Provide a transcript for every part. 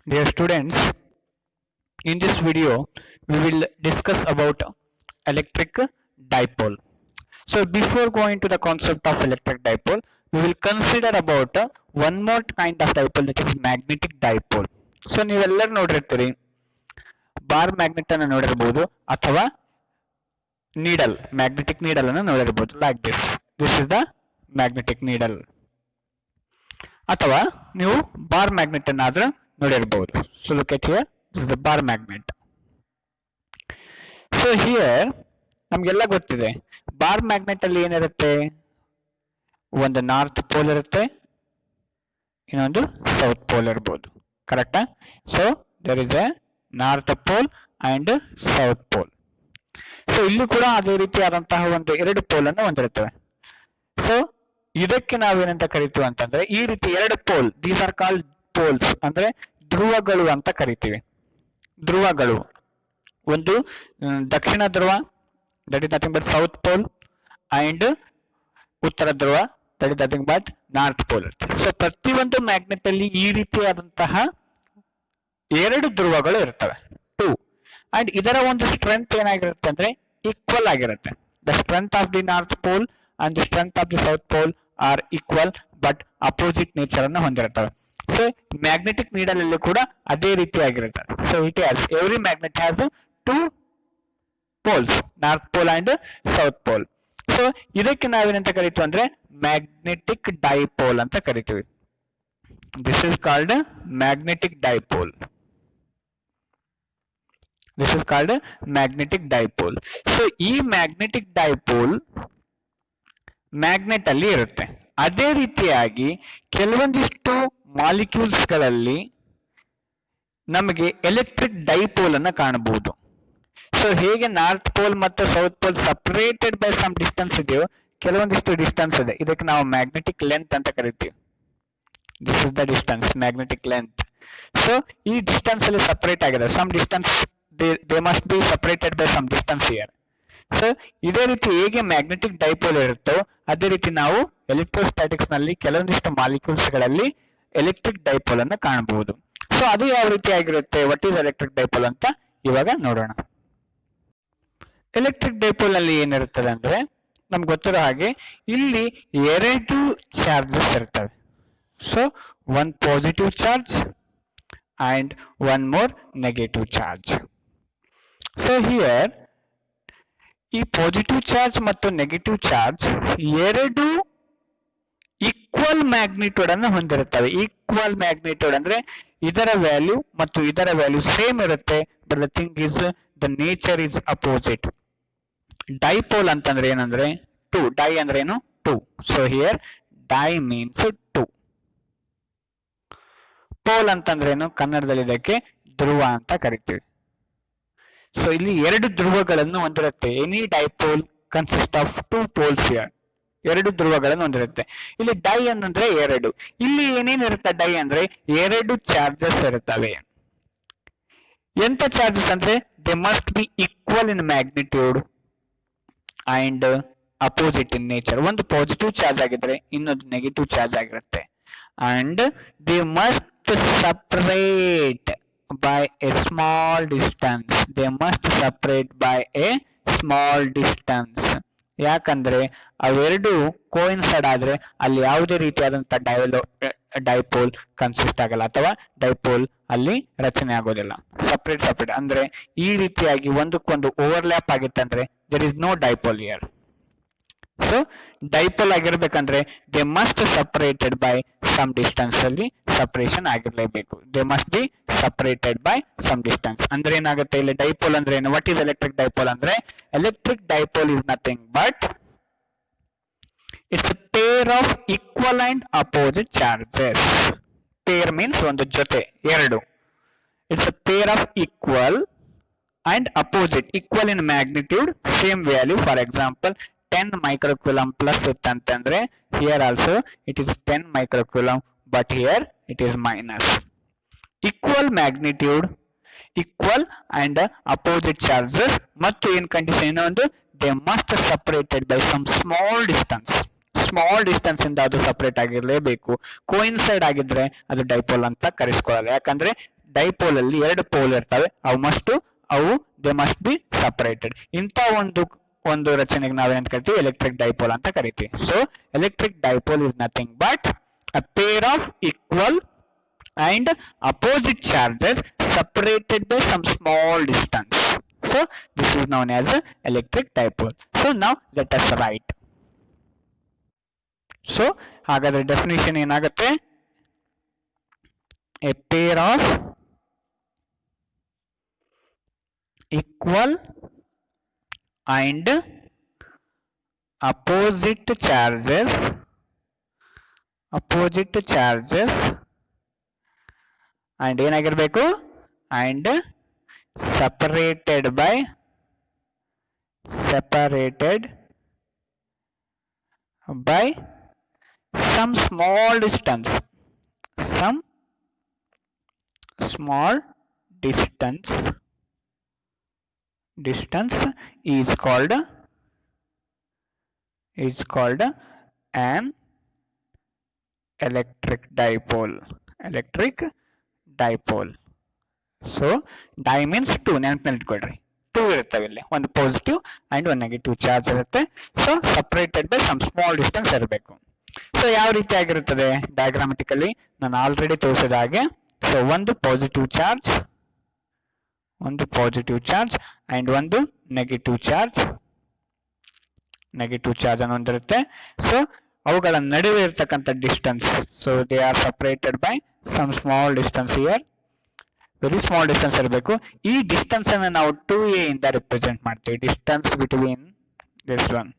Dear students, in this video we will discuss about electric dipole. So before going to the concept of electric dipole, we will consider about one more kind of dipole, that is magnetic dipole. So ನೀವೆಲ್ಲರೂ ನೋಡಿರ್ತೀರಿ, bar magnet ಅನ್ನು ನೋಡಿರಬಹುದು ಅಥವಾ needle, magnetic needle ಅನ್ನು ನೋಡಿರಬಹುದು. Like this is the magnetic needle. ಅಥವಾ ನೀವು bar magnet ಅನ್ನಾದ್ರೂ ನೋಡಿರಬಹುದು. So look at here, this is the bar magnet. So here ನಮ್ಗೆಲ್ಲ ಗೊತ್ತಿದೆ, ಬಾರ್ ಮ್ಯಾಗ್ನೆಟ್ ಅಲ್ಲಿ ಏನಿರುತ್ತೆ, ಒಂದು ನಾರ್ತ್ ಪೋಲ್ ಇರುತ್ತೆ, ಇನ್ನೊಂದು ಸೌತ್ ಪೋಲ್ ಇರಬಹುದು. ಕರೆಕ್ಟಾ? So there is a north pole and south pole. So ಇಲ್ಲಿ ಕೂಡ ಅದೇ ರೀತಿಯಾದಂತಹ ಒಂದು ಎರಡು ಪೋಲ್ ಅನ್ನು ಹೊಂದಿರುತ್ತವೆ. ಸೊ ಇದಕ್ಕೆ ನಾವೇನಂತ ಕರಿತೀವಿ ಅಂತಂದ್ರೆ, ಈ ರೀತಿ ಎರಡು pole, these are called poles, ಅಂದ್ರೆ ಧ್ರುವಗಳು ಅಂತ ಕರಿತೀವಿ. ಧ್ರುವಗಳು, ಒಂದು ದಕ್ಷಿಣ ಧ್ರುವ, that is nothing but south pole, and ಉತ್ತರ ಧ್ರುವ, that is nothing but north pole. So ಪ್ರತಿಯೊಂದು ಮ್ಯಾಗ್ನೆಟ್ ಅಲ್ಲಿ ಈ ರೀತಿಯಾದಂತಹ ಎರಡು ಧ್ರುವಗಳು ಇರ್ತವೆ, ಟೂ. ಅಂಡ್ ಇದರ ಒಂದು ಸ್ಟ್ರೆಂತ್ ಏನಾಗಿರುತ್ತೆ ಅಂದ್ರೆ ಈಕ್ವಲ್ ಆಗಿರುತ್ತೆ. The strength of the north pole and the strength of the south pole are equal, but opposite nature ಅನ್ನು ಹೊಂದಿರುತ್ತವೆ. ಸೊ ಮ್ಯಾಗ್ನೆಟಿಕ್ ನೀಡಲ್ ಅಲ್ಲಿ ಕೂಡ ಅದೇ ರೀತಿಯಾಗಿರುತ್ತೆ. So it has, every magnet has two poles, north pole and south pole. So ಇದಕ್ಕೆ ನಾವೇನಂತ ಕರಿತೀವಿ ಅಂದ್ರೆ ಮ್ಯಾಗ್ನೆಟಿಕ್ ಡೈಪೋಲ್ ಅಂತ ಕರಿತೀವಿ. This is called magnetic dipole. This is called magnetic dipole. So ಈ ಮ್ಯಾಗ್ನೆಟಿಕ್ ಡೈಪೋಲ್ ಮ್ಯಾಗ್ನೆಟ್ ಅಲ್ಲಿ ಇರುತ್ತೆ. ಅದೇ ರೀತಿಯಾಗಿ ಕೆಲವೊಂದಿಷ್ಟು ಮಾಲಿಕ್ಯೂಲ್ಸ್ ಗಳಲ್ಲಿ ನಮಗೆ ಎಲೆಕ್ಟ್ರಿಕ್ ಡೈಪೋಲ್ ಅನ್ನ ಕಾಣಬಹುದು. ಸೊ ಹೇಗೆ ನಾರ್ತ್ ಪೋಲ್ ಮತ್ತು south pole separated by some distance ಇದೆಯೋ, ಕೆಲವೊಂದಿಷ್ಟು ಡಿಸ್ಟೆನ್ಸ್ ಇದೆ, ಇದಕ್ಕೆ ನಾವು ಮ್ಯಾಗ್ನೆಟಿಕ್ ಲೆಂತ್ ಅಂತ ಕರಿತೀವಿ. This is the distance, magnetic length. So ಈ ಡಿಸ್ಟೆನ್ಸ್ ಅಲ್ಲಿ ಸಪರೇಟ್ ಆಗಿದೆ, some distance, they must be separated by some distance here. So ಇದೇ ರೀತಿ ಹೇಗೆ ಮ್ಯಾಗ್ನೆಟಿಕ್ ಡೈಪೋಲ್ ಇರುತ್ತೋ, ಅದೇ ರೀತಿ ನಾವು ಎಲೆಕ್ಟ್ರೋಸ್ಟಾಟಿಕ್ಸ್ ನಲ್ಲಿ ಕೆಲವೊಂದಿಷ್ಟು ಮಾಲಿಕ್ಯೂಲ್ಸ್ ಗಳಲ್ಲಿ ಎಲೆಕ್ಟ್ರಿಕ್ ಡೈಪೋಲ್ ಅನ್ನು ಕಾಣಬಹುದು. ಸೊ ಅದು ಯಾವ ರೀತಿ ಆಗಿರುತ್ತೆ, ವಾಟ್ ಈಸ್ ಎಲೆಕ್ಟ್ರಿಕ್ ಡೈಪೋಲ್ ಅಂತ ಇವಾಗ ನೋಡೋಣ. ಎಲೆಕ್ಟ್ರಿಕ್ ಡೈಪೋಲ್ ನಲ್ಲಿ ಏನಿರುತ್ತದೆ ಅಂದ್ರೆ, ನಮ್ಗೆ ಗೊತ್ತಿರೋ ಹಾಗೆ ಇಲ್ಲಿ ಎರಡು ಚಾರ್ಜಸ್ ಇರ್ತವೆ. So one positive charge and one more negative charge. So here ಈ ಪಾಸಿಟಿವ್ ಚಾರ್ಜ್ ಮತ್ತು ನೆಗೆಟಿವ್ ಚಾರ್ಜ್ ಎರಡು ಈಕ್ವಲ್ ಮ್ಯಾಗ್ನಿಟ್ಯೂಡ್ ಅನ್ನು ಹೊಂದಿರುತ್ತವೆ. ಈಕ್ವಲ್ ಮ್ಯಾಗ್ನಿಟ್ಯೂಡ್ ಅಂದ್ರೆ ಇದರ ವ್ಯಾಲ್ಯೂ ಮತ್ತು ಇದರ ವ್ಯಾಲ್ಯೂ ಸೇಮ್ ಇರುತ್ತೆ, but the thing is the nature is opposite. Dipole ಅಂತಂದ್ರೆ ಏನಂದ್ರೆ ಟೂ, ಡೈ ಅಂದ್ರೆ ಏನು, two. So here di means two. Pole ಅಂತಂದ್ರೆ ಏನು, ಕನ್ನಡದಲ್ಲಿ ಇದಕ್ಕೆ ಧ್ರುವ ಅಂತ ಕರಿತೀವಿ. ಸೊ ಇಲ್ಲಿ ಎರಡು ಧ್ರುವಗಳನ್ನು ಹೊಂದಿರುತ್ತೆ. Any dipole consist of two poles here. ಎರಡು ಧ್ರುವಗಳನ್ನು ಹೊಂದಿರುತ್ತೆ. ಇಲ್ಲಿ ಡೈ ಅಂದ್ರೆ ಎರಡು. ಇಲ್ಲಿ ಏನೇನಿರುತ್ತೆ ಡೈ ಅಂದ್ರೆ ಎರಡು ಚಾರ್ಜಸ್ ಇರುತ್ತವೆ. ಎಂತ ಚಾರ್ಜಸ್ ಅಂದ್ರೆ they must B equal in magnitude and opposite in nature. ಒಂದು ಪಾಸಿಟಿವ್ ಚಾರ್ಜ್ ಆಗಿದ್ರೆ ಇನ್ನೊಂದು ನೆಗೆಟಿವ್ ಚಾರ್ಜ್ ಆಗಿರುತ್ತೆ. And they must separate by a small distance. They must separate by a small distance. ಯಾಕಂದ್ರೆ ಅವೆರಡು coincide ಆದ್ರೆ ಅಲ್ಲಿ ಯಾವುದೇ ರೀತಿಯಾದಂತಹ ಡೈಪೋಲ್ ಕನ್ಸಿಸ್ಟ್ ಆಗಲ್ಲ, ಅಥವಾ ಡೈಪೋಲ್ ಅಲ್ಲಿ ರಚನೆ ಆಗೋದಿಲ್ಲ. ಸಪರೇಟ್ ಅಂದ್ರೆ ಈ ರೀತಿಯಾಗಿ ಒಂದಕ್ಕೊಂದು ಓವರ್ಲ್ಯಾಪ್ ಆಗಿತ್ತಂದ್ರೆ there is no dipole here. So dipole ಆಗಿರ್ಬೇಕಂದ್ರೆ they must separated by some distance, ಅಲ್ಲಿ ಸಪರೇಷನ್ ಆಗಿರ್ಲೇಬೇಕು. They must be separated by some distance. ಅಂದ್ರೆ ಏನಾಗುತ್ತೆ ಇಲ್ಲಿ ಡೈಪೋಲ್ ಅಂದ್ರೆ ಏನು, ವಾಟ್ ಈಸ್ ಎಲೆಕ್ಟ್ರಿಕ್ ಡೈಪೋಲ್ ಅಂದ್ರೆ, electric dipole is nothing but it's a pair of equal and opposite charges. Pair means ಒಂದು ಜೊತೆ, ಎರಡು. It's a pair of equal and opposite. Equal in magnitude, same value. For example 10 microcoulomb plus ಇತ್ತಂತಂದ್ರೆ here also it is 10 microcoulomb, but here it is minus. Equal magnitude, equal and opposite charges, ಮತ್ತು ಏನ್ condition ಇನ್ನೊಂದು, they must separated by some small distance. Small distance ಇಂದ ಅದು separate ಆಗಿರಲೇಬೇಕು. Coincide ಆಗಿದ್ರೆ ಅದು dipole ಅಂತ ಕರೆಸ್ಕೊಳ್ಳಲ್ಲ. ಯಾಕಂದ್ರೆ dipole ಅಲ್ಲಿ ಎರಡು ಪೋಲ್ ಇರ್ತವೆ, ಅವು ದೇ ಮಸ್ಟ್ ಬಿ ಸಪರೇಟೆಡ್. ಇಂಥ ಒಂದು ರಚನೆಗೆ ನಾವೇನಂತ ಕರಿತೀವಿ, ಎಲೆಕ್ಟ್ರಿಕ್ ಡೈಪೋಲ್ ಅಂತ ಕರಿತೀವಿ. So electric dipole is nothing but a pair of equal and opposite charges separated by some small distance. So this is known as a electric dipole. So now let us write. So ಹಾಗಾದ್ರೆ definition ಏನಾಗುತ್ತೆ, a pair of equal and opposite charges and ಏನಾಗಿರ್ಬೇಕು, and separated by some small distance is called an electric dipole. So di means 2, ನೆನಪಿನಲ್ಲಿ ಇಟ್ಕೊಳ್ರಿ. 2 ಇರುತ್ತವೆ ಇಲ್ಲಿ, ಒಂದು positive and ಒಂದು negative charge ಇರುತ್ತೆ. So separated by some small distance ಇರಬೇಕು. So ಯಾವ ರೀತಿ ಆಗಿರುತ್ತದೆ ಡಯಾಗ್ರಾಮೆಟಿಕಲಿ ನಾನು ಆಲ್ರೆಡಿ ತೋರಿಸಿದ ಹಾಗೆ. ಸೊ ಒಂದು ಪಾಸಿಟಿವ್ ಚಾರ್ಜ್ ಅಂಡ್ ಒಂದು ನೆಗೆಟಿವ್ ಚಾರ್ಜ್ ಅನ್ನು ಹೊಂದಿರುತ್ತೆ. ಸೊ ಅವುಗಳ ನಡುವೆ ಇರತಕ್ಕಂಥ distance, so they are separated by some small distance here, very small distance ಇರಬೇಕು. ಈ ಡಿಸ್ಟೆನ್ಸ್ ಅನ್ನು ನಾವು 2a ಇಂದ ರಿಪ್ರೆಸೆಂಟ್ ಮಾಡ್ತೀವಿ. ಡಿಸ್ಟೆನ್ಸ್ ಬಿಟ್ವೀನ್ ದಿಸ್ ಒನ್,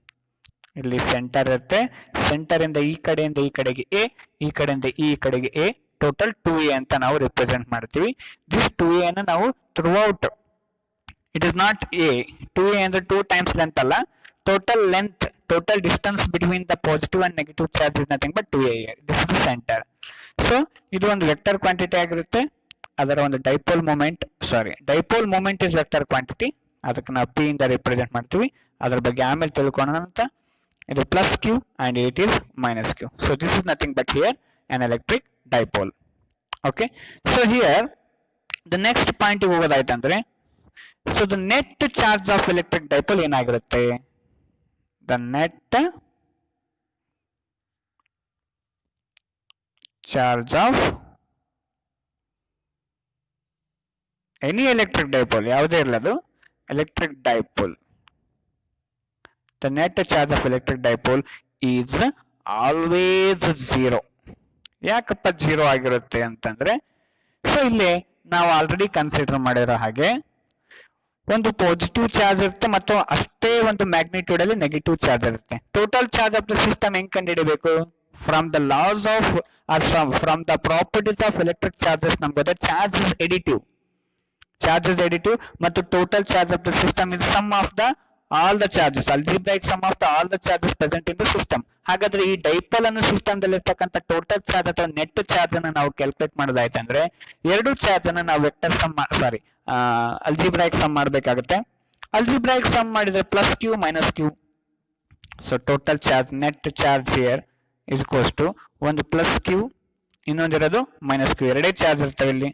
ಇಲ್ಲಿ ಸೆಂಟರ್ ಇರುತ್ತೆ, ಸೆಂಟರ್ ಇಂದ ಈ ಕಡೆಯಿಂದ ಈ ಕಡೆಗೆ a, ಈ ಕಡೆಯಿಂದ ಈ ಕಡೆಗೆ a, ಟೋಟಲ್ 2a ಅಂತ ನಾವು ರಿಪ್ರೆಸೆಂಟ್ ಮಾಡ್ತೀವಿ. ದಿಸ್ 2a ಅನ್ನು ನಾವು through out, it is not a, 2a ಅಂದ್ರೆ 2 times ಲೆಂತ್ ಅಲ್ಲ, total distance between the positive and negative charge is nothing but 2a here. This is the center. So ಇದು ಒಂದು vector quantity ಆಗಿರುತ್ತೆ. ಅದರ ಒಂದು dipole moment is vector quantity, ಅದಕ್ಕೆ ನಾವು p ಇಂದ ರಿಪ್ರೆಸೆಂಟ್ ಮಾಡ್ತೀವಿ. ಅದರ ಬಗ್ಗೆ ಆಮೇಲೆ ತಿಳ್ಕೊಳ್ಳೋಣ ಅಂತ. ಇದು plus q and it is minus q. So this is nothing but here an electric dipole. Okay, so here the next point ಗೆ ಹೋಗೋದಾಯ್ತಂದ್ರೆ, so the net charge of electric dipole ಏನಾಗಿರುತ್ತೆ, the net charge of any electric dipole, ಯಾವುದೇ ಇರಲದು electric dipole, the net charge of electric dipole is always 0. ಯಾಕಪ್ಪ 0 ಆಗಿರುತ್ತೆ ಅಂತಂದ್ರೆ, so ಇಲ್ಲಿ ನಾವು already consider ಮಾಡಿರೋ ಹಾಗೆ ಒಂದು ಪಾಸಿಟಿವ್ ಚಾರ್ಜ್ ಇರುತ್ತೆ ಮತ್ತು ಅಷ್ಟೇ ಒಂದು ಮ್ಯಾಗ್ನಿಟ್ಯೂಡ್ ಅಲ್ಲಿ ನೆಗೆಟಿವ್ ಚಾರ್ಜ್ ಇರುತ್ತೆ. Total charge of the system ಹೆಂಗ್ ಕಂಡುಹಿಡಿಯಬೇಕು, from the laws of from the properties of electric charges ನಮ್ಗೆ ಗೊತ್ತೆ, ಚಾರ್ಜ್ ಇಸ್ ಎಡಿಟಿವ್ ಮತ್ತು total charge of the system is sum of the all the charges, algebraic sum of all the charges present in the system. ಹಾಗಾದ್ರೆ ಈ dipole ಅನ್ನು system ದಲ್ಲಿ ಇರ್ತಕ್ಕಂಥ total charge ಅಥವಾ net charge ಅನ್ನು ನಾವು calculate ಮಾಡೋದಾಯ್ತಂದ್ರೆ, ಎರಡು ಚಾರ್ಜ್ ಅನ್ನು ನಾವು ವೆಕ್ಟರ್ ಸಮ್ algebraic sum ಮಾಡಬೇಕಾಗುತ್ತೆ. algebraic sum ಮಾಡಿದ್ರೆ plus q minus q. So total charge net charge here is equals to ಒಂದು ಪ್ಲಸ್ q, ಇನ್ನೊಂದಿರೋದು ಮೈನಸ್ q, ಎರಡೇ ಚಾರ್ಜ್ ಇರ್ತವೆ ಇಲ್ಲಿ.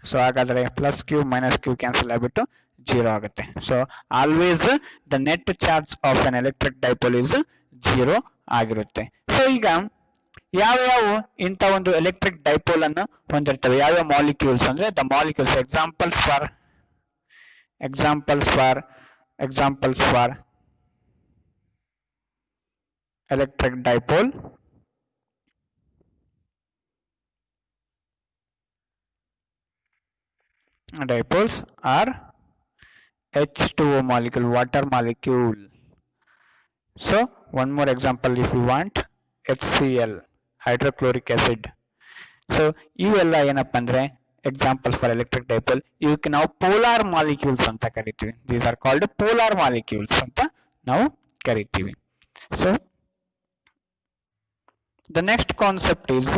ಸೊ ಹಾಗಾದ್ರೆ plus q minus q cancel ಆಗ್ಬಿಟ್ಟು 0 ಆಗುತ್ತೆ. So always the net charge of an electric dipole is 0 ಆಗಿರುತ್ತೆ. So ಈಗ ಯಾವ್ಯಾವ ಇಂಥ ಒಂದು ಎಲೆಕ್ಟ್ರಿಕ್ ಡೈಪೋಲ್ ಅನ್ನು ಹೊಂದಿರ್ತವೆ, ಯಾವ್ಯಾವ ಮಾಲಿಕ್ಯೂಲ್ಸ್ ಅಂದ್ರೆ the molecules, examples for electric dipole, dipoles are H2O molecule, water molecule. So one more example if you want, HCl, hydrochloric acid. So ಇವೆಲ್ಲ ಏನಪ್ಪ ಅಂದ್ರೆ examples for electric dipole. ಇವಕ್ಕೆ ನಾವು polar molecules ಅಂತ ಕರಿತೀವಿ. These are called polar molecules ಅಂತ ನಾವು ಕರಿತೀವಿ. So the next concept is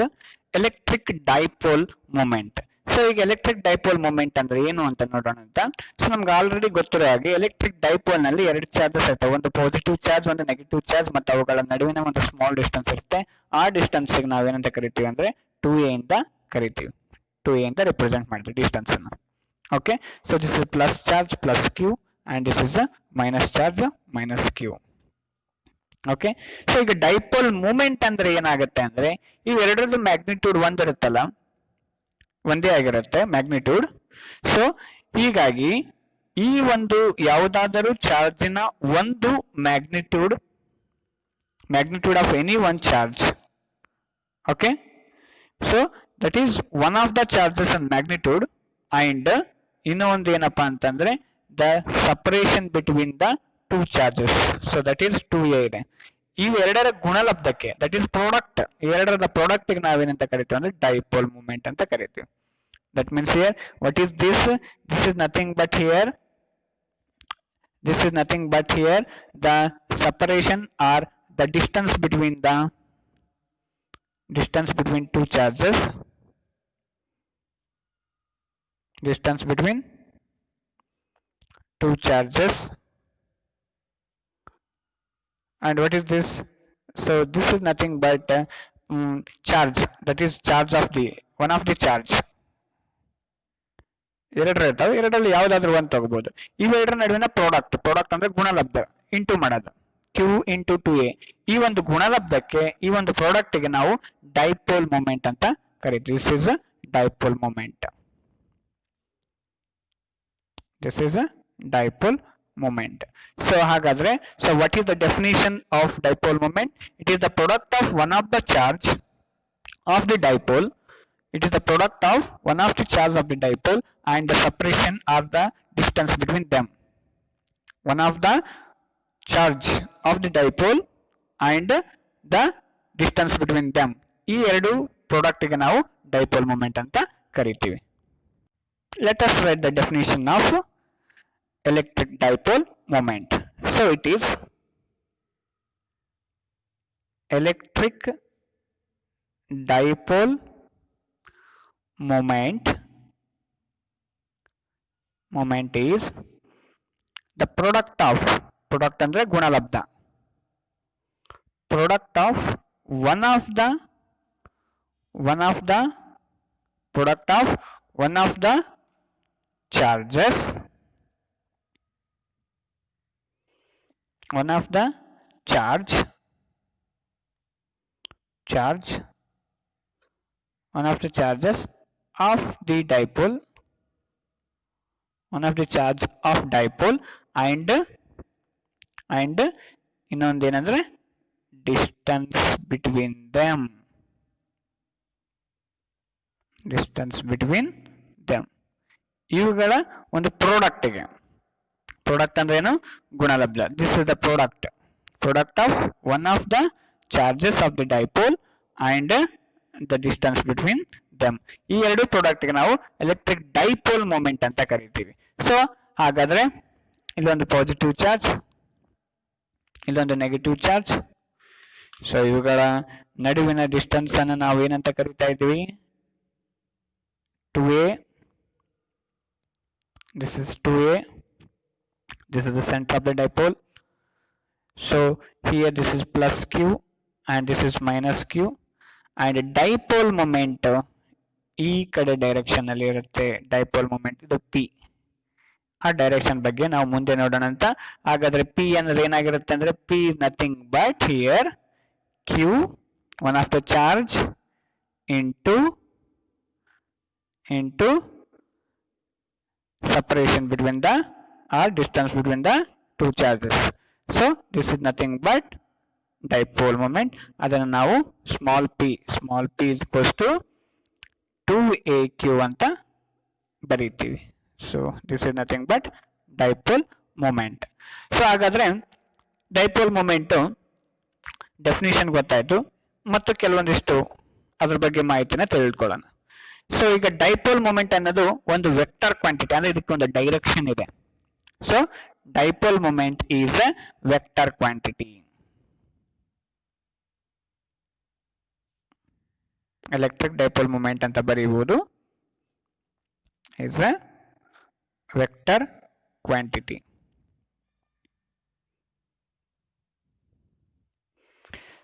electric dipole moment. So ಈಗ ಎಲೆಕ್ಟ್ರಿಕ್ ಡೈಪೋಲ್ ಮೂಮೆಂಟ್ ಅಂದ್ರೆ ಏನು ಅಂತ ನೋಡೋಣ ಅಂತ. ಸೊ ನಮ್ಗೆ ಆಲ್ರೆಡಿ ಗೊತ್ತಿರೋ ಹಾಗೆ ಎಲೆಕ್ಟ್ರಿಕ್ ಡೈಪೋಲ್ ನಲ್ಲಿ ಎರಡು ಚಾರ್ಜಸ್ ಇರ್ತವೆ, ಒಂದು ಪಾಸಿಟಿವ್ ಚಾರ್ಜ್, ಒಂದು ನೆಗೆಟಿವ್ ಚಾರ್ಜ್, ಮತ್ತು ಅವುಗಳ ನಡುವಿನ ಒಂದು ಸ್ಮಾಲ್ ಡಿಸ್ಟೆನ್ಸ್ ಇರುತ್ತೆ. ಆ ಡಿಸ್ಟೆನ್ಸ್ ನಾವೇನಂತ ಕರಿತೀವಿ ಅಂದ್ರೆ 2a ಇಂದ ಕರಿತೀವಿ. 2a ಅಂತ ರೆಪ್ರೆಸೆಂಟ್ ಮಾಡಿದೆ ಡಿಸ್ಟೆನ್ಸ್ ಅನ್ನು. Okay, so this is plus charge plus q and this is a minus charge minus q. Okay, so ಈಗ ಡೈಪೋಲ್ ಮೂಮೆಂಟ್ ಅಂದ್ರೆ ಏನಾಗುತ್ತೆ ಅಂದ್ರೆ ಇವೆರಡರದ್ದು ಮ್ಯಾಗ್ನಿಟ್ಯೂಡ್ ಒಂದಿರುತ್ತಲ್ಲ, ಒಂದೇ ಆಗಿರುತ್ತೆ ಮ್ಯಾಗ್ನಿಟ್ಯೂಡ್. ಸೊ ಹೀಗಾಗಿ ಈ ಒಂದು ಯಾವುದಾದರೂ ಚಾರ್ಜಿನ ಒಂದು magnitude of any one charge, okay, so that is one of the charges and magnitude and ಇನ್ನೂ ಒಂದು ಏನಪ್ಪಾ ಅಂತಂದ್ರೆ the separation between the two charges, so that is 2a ಇದೆ. ಇವೆರಡರ ಗುಣಲಬ್ಧಕ್ಕೆ ದಟ್ ಈಸ್ ಪ್ರಾಡಕ್ಟ್, ಇವೆರಡರ ಪ್ರಾಡಕ್ಟ್ ನಾವೇನಂತ ಕರಿತೀವಿ ಅಂದ್ರೆ ಡೈಪೋಲ್ ಮೂಮೆಂಟ್ ಅಂತ ಕರಿತೀವಿ. That means here what is this is nothing but here the separation or the distance between two charges, and what is this? So this is nothing but charge, that is charge of the one of the charge. ಎರಡು ಇರ್ತಾವೆ, ಎರಡರಲ್ಲಿ ಯಾವ್ದಾದ್ರು ಒಂದು ತಗೋಬಹುದು. ಇವೆರಡರ ನಡುವಿನ product ಅಂದ್ರೆ ಗುಣಲಬ್ಧ into ಮಾಡೋದು, q ಇಂಟು 2a. ಈ ಒಂದು ಗುಣಲಬ್ಧಕ್ಕೆ ಈ ಒಂದು ಪ್ರಾಡಕ್ಟ್ಗೆ ನಾವು ಡೈಪೋಲ್ ಮೂಮೆಂಟ್ ಅಂತ ಕರಿತೀವಿ. This is dipole moment. So ಹಾಗಾದ್ರೆ, so what is the definition of dipole moment? It is the product of one of the charge of the dipole. It is the product of one of the charge of the dipole and the separation or the distance between them. One of the charge of the dipole and the distance between them. ಈ ಎರಡು product ಗೆ ನಾವು dipole moment ಅಂತ ಕರಿತೀವಿ. Let us write the definition of electric dipole moment. So it is electric dipole moment is the product ಅಂದ್ರೆ ಗುಣಲಬ್ಧ, product of one of the charges, charges of the dipole, one of the charge of dipole and ಇನ್ನೊಂದು ಏನಂದ್ರೆ distance between them. ಇವುಗಳ ಒಂದು product ಅಂದ್ರೆ ಏನು? ಗುಣಲಬ್ಧ. This is the product of one of the charges of the dipole and the distance between them. ಈ ಎರಡು product ಗೆ ನಾವು ಎಲೆಕ್ಟ್ರಿಕ್ ಡೈಪೋಲ್ ಮೂಮೆಂಟ್ ಅಂತ ಕರಿತೀವಿ. ಸೊ ಹಾಗಾದ್ರೆ ಇಲ್ಲೊಂದು ಪಾಸಿಟಿವ್ ಚಾರ್ಜ್, ಇಲ್ಲೊಂದು ನೆಗೆಟಿವ್ ಚಾರ್ಜ್. ಸೊ ಇವುಗಳ ನಡುವಿನ ಡಿಸ್ಟೆನ್ಸ್ ಅನ್ನು ನಾವು ಏನಂತ ಕರಿತಾ ಇದ್ದೀವಿ? 2a. This is 2a. This is the center of the dipole. So here this is plus q and this is minus q. And dipole moment ಈ ಕಡೆ ಡೈರೆಕ್ಷನ್ ಅಲ್ಲಿ ಇರುತ್ತೆ. ಡೈಪೋಲ್ ಮೂಮೆಂಟ್ ಇದು p. ಆ ಡೈರೆಕ್ಷನ್ ಬಗ್ಗೆ ನಾವು ಮುಂದೆ ನೋಡೋಣ ಅಂತ. ಹಾಗಾದ್ರೆ p ಅನ್ನೋದು ಏನಾಗಿರುತ್ತೆ ಅಂದ್ರೆ p is nothing but here q, one of the charge into separation between the or distance between the two charges. So this is nothing but dipole moment. ಅದನ್ನು ನಾವು small p is equals to 2aq ಅಂತ ಬರೀತೀವಿ. So this is nothing but dipole moment. So ಹಾಗಾದ್ರೆ dipole moment definition ಗೊತ್ತಾಯ್ತು, ಮತ್ತು ಕೆಲವೊಂದಿಷ್ಟು ಅದ್ರ ಬಗ್ಗೆ ಮಾಹಿತಿನ ತಿಳ್ಕೊಳ್ಳೋಣ. ಸೊ ಈಗ ಡೈಪೋಲ್ ಮೂಮೆಂಟ್ ಅನ್ನೋದು ಒಂದು ವೆಕ್ಟರ್ ಕ್ವಾಂಟಿಟಿ, ಅಂದ್ರೆ ಇದಕ್ಕೊಂದು ಡೈರೆಕ್ಷನ್ ಇದೆ. So dipole moment is a vector quantity. Electric dipole moment ಅಂತ ಬರೆಯುವುದು is a vector quantity.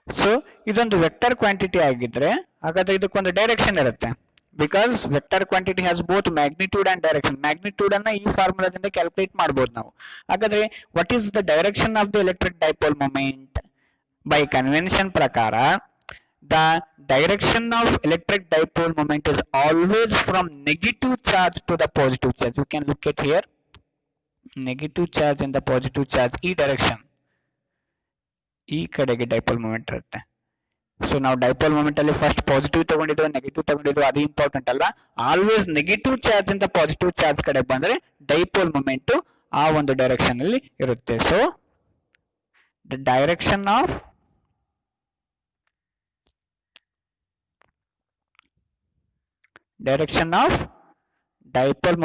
So ಇದೊಂದು ವೆಕ್ಟರ್ ಕ್ವಾಂಟಿಟಿ ಆಗಿದ್ರೆ ಹಾಗಾದ್ರೆ ಇದಕ್ಕೊಂದು ಡೈರೆಕ್ಷನ್ ಇರುತ್ತೆ. Because vector quantity has both magnitude and direction. Magnitude ಅನ್ನ ಈ ಫಾರ್ಮುಲಾದಿಂದ ಕ್ಯಾಲ್ಕುಲೇಟ್ ಮಾಡಬಹುದು ನಾವು. ಹಾಗಾದ್ರೆ what is the direction of the electric dipole moment? By convention ಪ್ರಕಾರ the direction of electric dipole moment is always from negative charge to the positive charge. You can look at here, negative charge and the positive charge ಈ direction, ಈ ಕಡೆಗೆ dipole moment ಇರುತ್ತೆ. So ನಾವು dipole moment ಅಲ್ಲಿ first positive ತಗೊಂಡಿದ್ವಿ, negative ತಗೊಂಡಿದ್ವಿ, ಅದು important ಅಲ್ಲ. Always negative charge ಇಂದ positive charge ಕಡೆ ಬಂದ್ರೆ ಡೈಪೋಲ್ ಮೂಮೆಂಟ್ ಆ ಒಂದು ಡೈರೆಕ್ಷನ್ ಅಲ್ಲಿ ಇರುತ್ತೆ. So the direction of dipole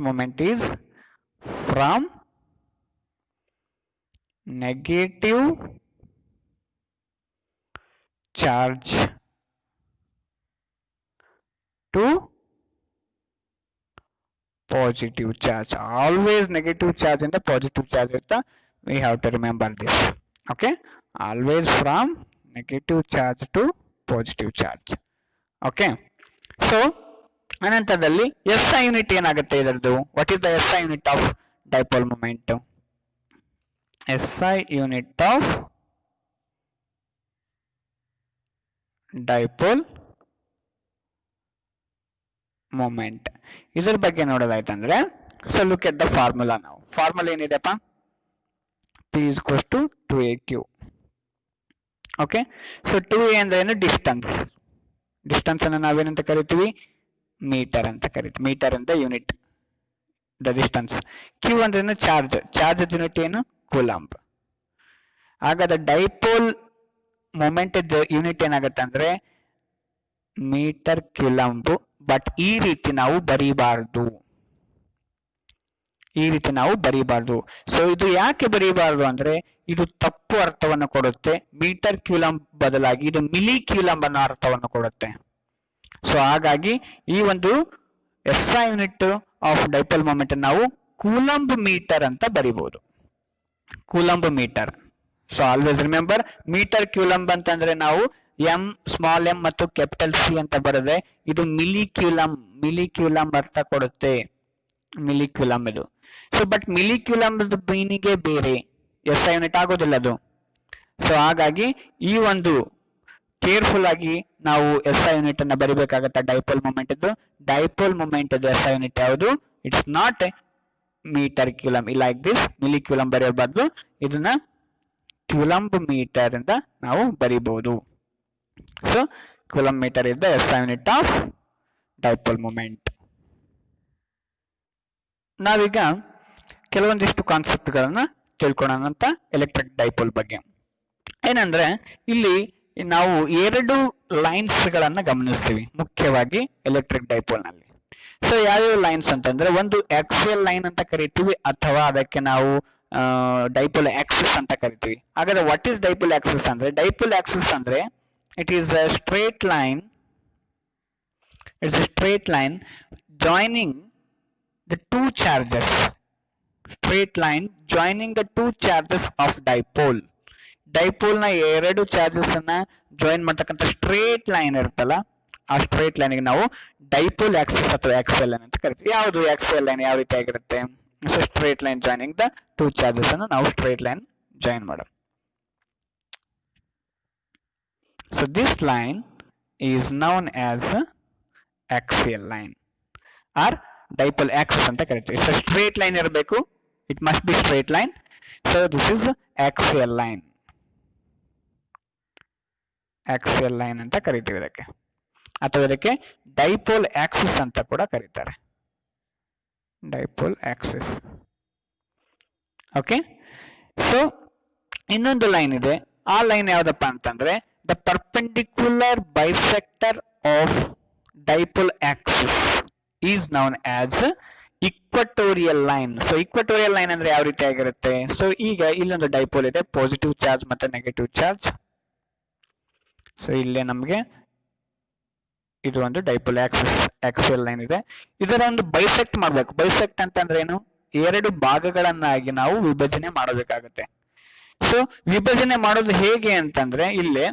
moment is from negative charge to positive charge. Always negative charge and the positive charge. We have to remember this. Okay, always from negative charge to positive charge. Okay, so ಅನಂತರದಲ್ಲಿ SI unit ಏನಾಗುತ್ತೆ ಇದರದು? What is the SI unit of dipole moment? SI unit of dipole moment, ಇದ್ರ ಬಗ್ಗೆ ನೋಡೋದಾಯ್ತಂದ್ರೆ, so look at the formula. ನಾವು formula ಏನಿದೆಪ್ಪ? P is equals to 2AQ. Okay, so 2A ಅಂದ್ರೆ ಏನು? ಡಿಸ್ಟನ್ಸ್. ಡಿಸ್ಟನ್ಸ್ ಅನ್ನು ನಾವೇನಂತ ಕರಿತೀವಿ? ಮೀಟರ್ ಅಂತ ಕರಿತೀವಿ. ಮೀಟರ್ ಅಂತ ಯೂನಿಟ್ ದ ಡಿಸ್ಟನ್ಸ್. Q ಅಂದ್ರೆ ಏನು? ಚಾರ್ಜ್. ಚಾರ್ಜ್ ಯೂನಿಟ್ ಏನು? ಕೂಲಂಬ್. ಹಾಗಾದ್ರೆ ಡೈಪೋಲ್ ಮೊಮೆಂಟ್ ಯೂನಿಟ್ ಏನಾಗುತ್ತೆ ಅಂದ್ರೆ ಮೀಟರ್ ಕ್ಯೂಲಂಬ್. ಬಟ್ ಈ ರೀತಿ ನಾವು ಬರೀಬಾರ್ದು, ಈ ರೀತಿ ನಾವು ಬರೀಬಾರ್ದು. ಸೊ ಇದು ಯಾಕೆ ಬರೀಬಾರ್ದು ಅಂದ್ರೆ ಇದು ತಪ್ಪು ಅರ್ಥವನ್ನು ಕೊಡುತ್ತೆ. ಮೀಟರ್ ಕ್ಯೂಲಂಬ್ ಬದಲಾಗಿ ಇದು ಮಿಲಿ ಕ್ಯೂಲಂಬ್ ಅನ್ನೋ ಅರ್ಥವನ್ನು ಕೊಡುತ್ತೆ. ಸೊ ಹಾಗಾಗಿ ಈ ಒಂದು SI unit of dipole moment ನಾವು ಕೂಲಂಬ್ ಮೀಟರ್ ಅಂತ ಬರೀಬಹುದು. Coulomb meter. So always remember, meter coulomb ಅಂತಂದ್ರೆ ನಾವು M, ಸ್ಮಾಲ್ m ಮತ್ತು ಕ್ಯಾಪಿಟಲ್ C ಅಂತ ಬರೆದ್ರೆ ಇದು ಮಿಲಿ ಕ್ಯೂಲಂಬ್. ಮಿಲಿ ಕ್ಯೂಲಂಬ್ ಅರ್ಥ ಕೊಡುತ್ತೆ, ಮಿಲಿ ಕ್ಯೂಲಂಬ್ ಇದು. ಸೊ ಬಟ್ ಮಿಲಿ ಕ್ಯೂಲಂಬ್ ಮೀನಿಗೆ ಬೇರೆ, SI ಯೂನಿಟ್ ಆಗೋದಿಲ್ಲ ಅದು. ಸೊ ಹಾಗಾಗಿ ಈ ಒಂದು ಕೇರ್ಫುಲ್ ಆಗಿ ನಾವು SI ಯೂನಿಟ್ ಅನ್ನ ಬರಿಬೇಕಾಗತ್ತೆ. ಡೈಪೋಲ್ ಮೊಮೆಂಟ್ ಇದ್ದು, ಡೈಪೋಲ್ ಮೊಮೆಂಟ್ SI ಯೂನಿಟ್ ಯಾವುದು? It's not meter coulomb. Like this milli coulomb ಬರೆಯೋ ಬದಲು ಇದನ್ನ ಕ್ಯೂಲಂಬ್ ಮೀಟರ್ ಅಂತ ನಾವು ಬರೀಬಹುದು. So coulomb meter is the SI unit of dipole moment. ನಾವೀಗ ಕೆಲವೊಂದಿಷ್ಟು ಕಾನ್ಸೆಪ್ಟ್ಗಳನ್ನ ತಿಳ್ಕೊಳ್ಳೋಣ ಅಂತ ಎಲೆಕ್ಟ್ರಿಕ್ ಡೈಪೋಲ್ ಬಗ್ಗೆ. ಏನಂದ್ರೆ ಇಲ್ಲಿ ನಾವು ಎರಡು ಲೈನ್ಸ್ ಗಳನ್ನ ಗಮನಿಸ್ತೀವಿ ಮುಖ್ಯವಾಗಿ ಎಲೆಕ್ಟ್ರಿಕ್ ಡೈಪೋಲ್ ನಲ್ಲಿ. ಸೊ ಯಾವ್ಯಾವ ಲೈನ್ಸ್ ಅಂತಂದ್ರೆ, ಒಂದು ಆಕ್ಸಿಯಲ್ ಲೈನ್ ಅಂತ ಕರಿತೀವಿ, ಅಥವಾ ಅದಕ್ಕೆ ನಾವು ಡೈಪೋಲ್ ಆಕ್ಸಿಸ್ ಅಂತ ಕರಿತೀವಿ. ಹಾಗಾದ್ರೆ ವಾಟ್ ಈಸ್ ಡೈಪೋಲ್ ಆಕ್ಸಿಸ್ ಅಂದ್ರೆ? ಡೈಪೋಲ್ ಆಕ್ಸಿಸ್ ಅಂದ್ರೆ it is a straight line. It's a straight line joining the two charges. Straight line joining the two charges of dipole. Dipole ನ ಎರಡು ಚಾರ್ಜಸ್ ಅನ್ನ join ಮಾಡ್ತಕ್ಕಂಥ straight line ಇರುತ್ತಲ್ಲ, ಆ straight line ಗೆ ನಾವು ಡೈಪೋಲ್ ಆಕ್ಸಿಸ್ ಅಥವಾ ಆಕ್ಸಿಯಲ್ ಲೈನ್ ಅಂತ ಕರಿತೀವಿ. ಯಾವುದು ಆಕ್ಸಿಯಲ್ ಲೈನ್ ಯಾವ ರೀತಿ ಆಗಿರುತ್ತೆ? So straight line joining the two charges ಅನ್ನು ನಾವು ಸ್ಟ್ರೇಟ್ ಲೈನ್ ಜಾಯಿನ್ ಮಾಡೋದು. So this line is known as axial line or dipole axis ಅಂತ ಕರಿತೀವಿ. ಸೊ ಸ್ಟ್ರೇಟ್ ಲೈನ್ ಇರಬೇಕು, it must be straight line. So this is axial line. Axial line ಅಂತ ಕರಿತೀವಿ ಇದಕ್ಕೆ, ಅಥವಾ ಇದಕ್ಕೆ ಡೈಪೋಲ್ ಆಕ್ಸಿಸ್ ಅಂತ ಕೂಡ ಕರೀತಾರೆ. Dipole Axis. ಓಕೆ, ಸೊ ಇನ್ನೊಂದು ಲೈನ್ ಇದೆ. ಆ ಲೈನ್ ಯಾವ್ದಪ್ಪ ಅಂತಂದ್ರೆ the perpendicular bisector of dipole Axis is known as equatorial line. So equatorial line ಅಂದ್ರೆ ಯಾವ ರೀತಿ ಆಗಿರುತ್ತೆ? ಸೊ ಈಗ ಇಲ್ಲೊಂದು ಡೈಪೋಲ್ ಇದೆ, ಪಾಸಿಟಿವ್ ಚಾರ್ಜ್ ಮತ್ತೆ ನೆಗೆಟಿವ್ ಚಾರ್ಜ್. ಸೊ ಇಲ್ಲೇ ನಮಗೆ ಇದು ಒಂದು ಡೈಪೋಲ್ ಆಕ್ಸಿಯಲ್ ಲೈನ್ ಇದೆ. ಇದರ ಒಂದು ಬೈಸೆಕ್ಟ್ ಮಾಡಬೇಕು. ಬೈಸೆಕ್ಟ್ ಅಂತಂದ್ರೆ ಏನು? ಎರಡು ಭಾಗಗಳನ್ನಾಗಿ ನಾವು ವಿಭಜನೆ ಮಾಡಬೇಕಾಗುತ್ತೆ. ಸೊ ವಿಭಜನೆ ಮಾಡೋದು ಹೇಗೆ ಅಂತಂದ್ರೆ ಇಲ್ಲಿ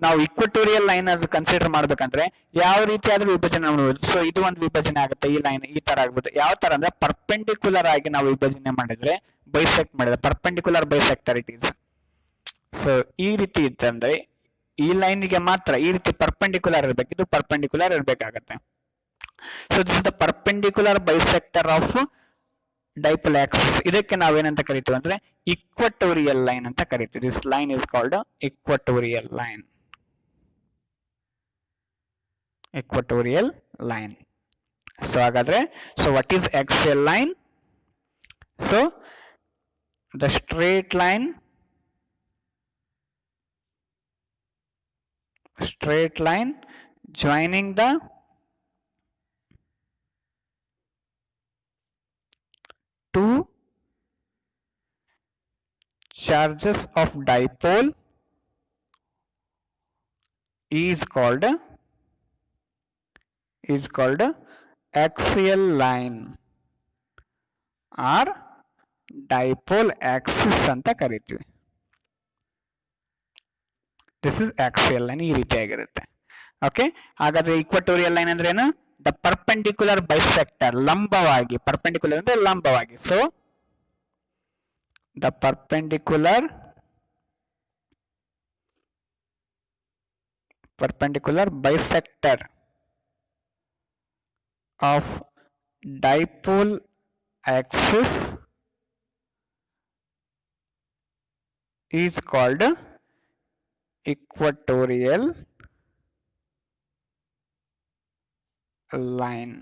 ನಾವು ಇಕ್ವಟೋರಿಯಲ್ ಲೈನ್ ಅದು ಕನ್ಸಿಡರ್ ಮಾಡ್ಬೇಕಂದ್ರೆ ಯಾವ ರೀತಿ ಆದ್ರೂ ವಿಭಜನೆ ಮಾಡಬಹುದು. ಸೊ ಇದು ಒಂದು ವಿಭಜನೆ ಆಗುತ್ತೆ, ಈ ಲೈನ್ ಈ ತರ ಆಗ್ಬೋದು. ಯಾವ ತರ ಅಂದ್ರೆ ಪರ್ಪೆಂಡಿಕ್ಯುಲರ್ ಆಗಿ ನಾವು ವಿಭಜನೆ ಮಾಡಿದ್ರೆ ಬೈಸೆಕ್ಟ್ ಮಾಡಿದ್ರೆ perpendicular bisector it is. So ಈ ರೀತಿ ಇತ್ತಂದ್ರೆ ಈ ಲೈನ್ಗೆ ಮಾತ್ರ ಈ ರೀತಿ ಪರ್ಪೆಂಡಿಕ್ಯುಲರ್ ಇರಬೇಕು, ಇದು ಪರ್ಪೆಂಡಿಕ್ಯುಲರ್ ಇರಬೇಕಾಗತ್ತೆ. So this is the perpendicular bisector of dipole axis. ಇದಕ್ಕೆ ನಾವೇನಂತ ಕರಿತೀವಿ ಅಂದ್ರೆ ಇಕ್ವಟೋರಿಯಲ್ ಲೈನ್ ಅಂತ ಕರಿತೀವಿ. This line is called equatorial line. Equatorial line. So hagadre, so what is axial line? So the straight line joining the two charges of dipole is called axial line or dipole axis ಅಂತ ಕರಿತೀವಿ. This is axial line, ಈ ರೀತಿಯಾಗಿರುತ್ತೆ. Okay, ಹಾಗಾದ್ರೆ equatorial line ಅಂದ್ರೆ ಏನು? The perpendicular bisector, ಲಂಬವಾಗಿ, perpendicular ಅಂದ್ರೆ ಲಂಬವಾಗಿ. So the perpendicular bisector of dipole axis is called equatorial line.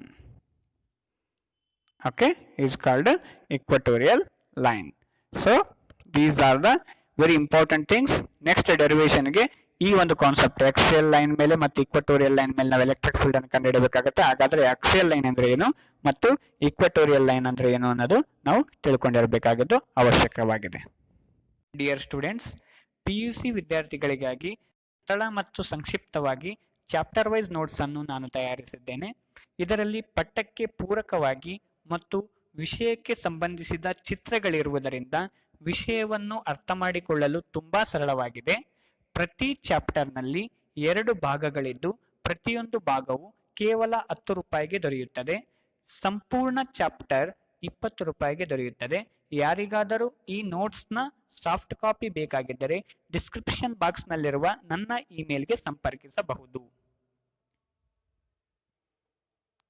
Okay, is called equatorial line. So these are the very important things. Next derivation ಗೆ ಈ ಒಂದು concept axial line ಮೇಲೆ ಮತ್ತು equatorial line ಮೇಲೆ ನಾವು electric field ಅನ್ನು ಕಂಡುಹಿಡಬೇಕಾಗುತ್ತೆ. ಹಾಗಾದ್ರೆ axial line ಅಂದ್ರೆ ಏನು ಮತ್ತು ಇಕ್ವಟೋರಿಯಲ್ ಲೈನ್ ಅಂದ್ರೆ ಏನು ಅನ್ನೋದು ನಾವು ತಿಳ್ಕೊಂಡಿರಬೇಕಾಗಿದ್ದು ಅವಶ್ಯಕವಾಗಿದೆ. ಡಿಯರ್ ಸ್ಟೂಡೆಂಟ್ಸ್, PUC ವಿದ್ಯಾರ್ಥಿಗಳಿಗಾಗಿ ಸರಳ ಮತ್ತು ಸಂಕ್ಷಿಪ್ತವಾಗಿ ಚಾಪ್ಟರ್ ವೈಸ್ ನೋಟ್ಸ್ ಅನ್ನು ನಾನು ತಯಾರಿಸಿದ್ದೇನೆ. ಇದರಲ್ಲಿ ಪಠ್ಯಕ್ಕೆ ಪೂರಕವಾಗಿ ಮತ್ತು ವಿಷಯಕ್ಕೆ ಸಂಬಂಧಿಸಿದ ಚಿತ್ರಗಳಿರುವುದರಿಂದ ವಿಷಯವನ್ನು ಅರ್ಥ ಮಾಡಿಕೊಳ್ಳಲು ತುಂಬಾ ಸರಳವಾಗಿದೆ. ಪ್ರತಿ ಚಾಪ್ಟರ್ನಲ್ಲಿ 2 ಭಾಗಗಳಿದ್ದು ಪ್ರತಿಯೊಂದು ಭಾಗವು ಕೇವಲ 10 ರೂಪಾಯಿಗೆ ದೊರೆಯುತ್ತದೆ. ಸಂಪೂರ್ಣ ಚಾಪ್ಟರ್ 20 ರೂಪಾಯಿಗೆ ದೊರೆಯುತ್ತದೆ. ಯಾರಿಗಾದರೂ ಈ ನೋಟ್ಸ್ನ ಸಾಫ್ಟ್ ಕಾಪಿ ಬೇಕಾಗಿದ್ದರೆ ಡಿಸ್ಕ್ರಿಪ್ಷನ್ ಬಾಕ್ಸ್ನಲ್ಲಿರುವ ನನ್ನ ಇಮೇಲ್ಗೆ ಸಂಪರ್ಕಿಸಬಹುದು.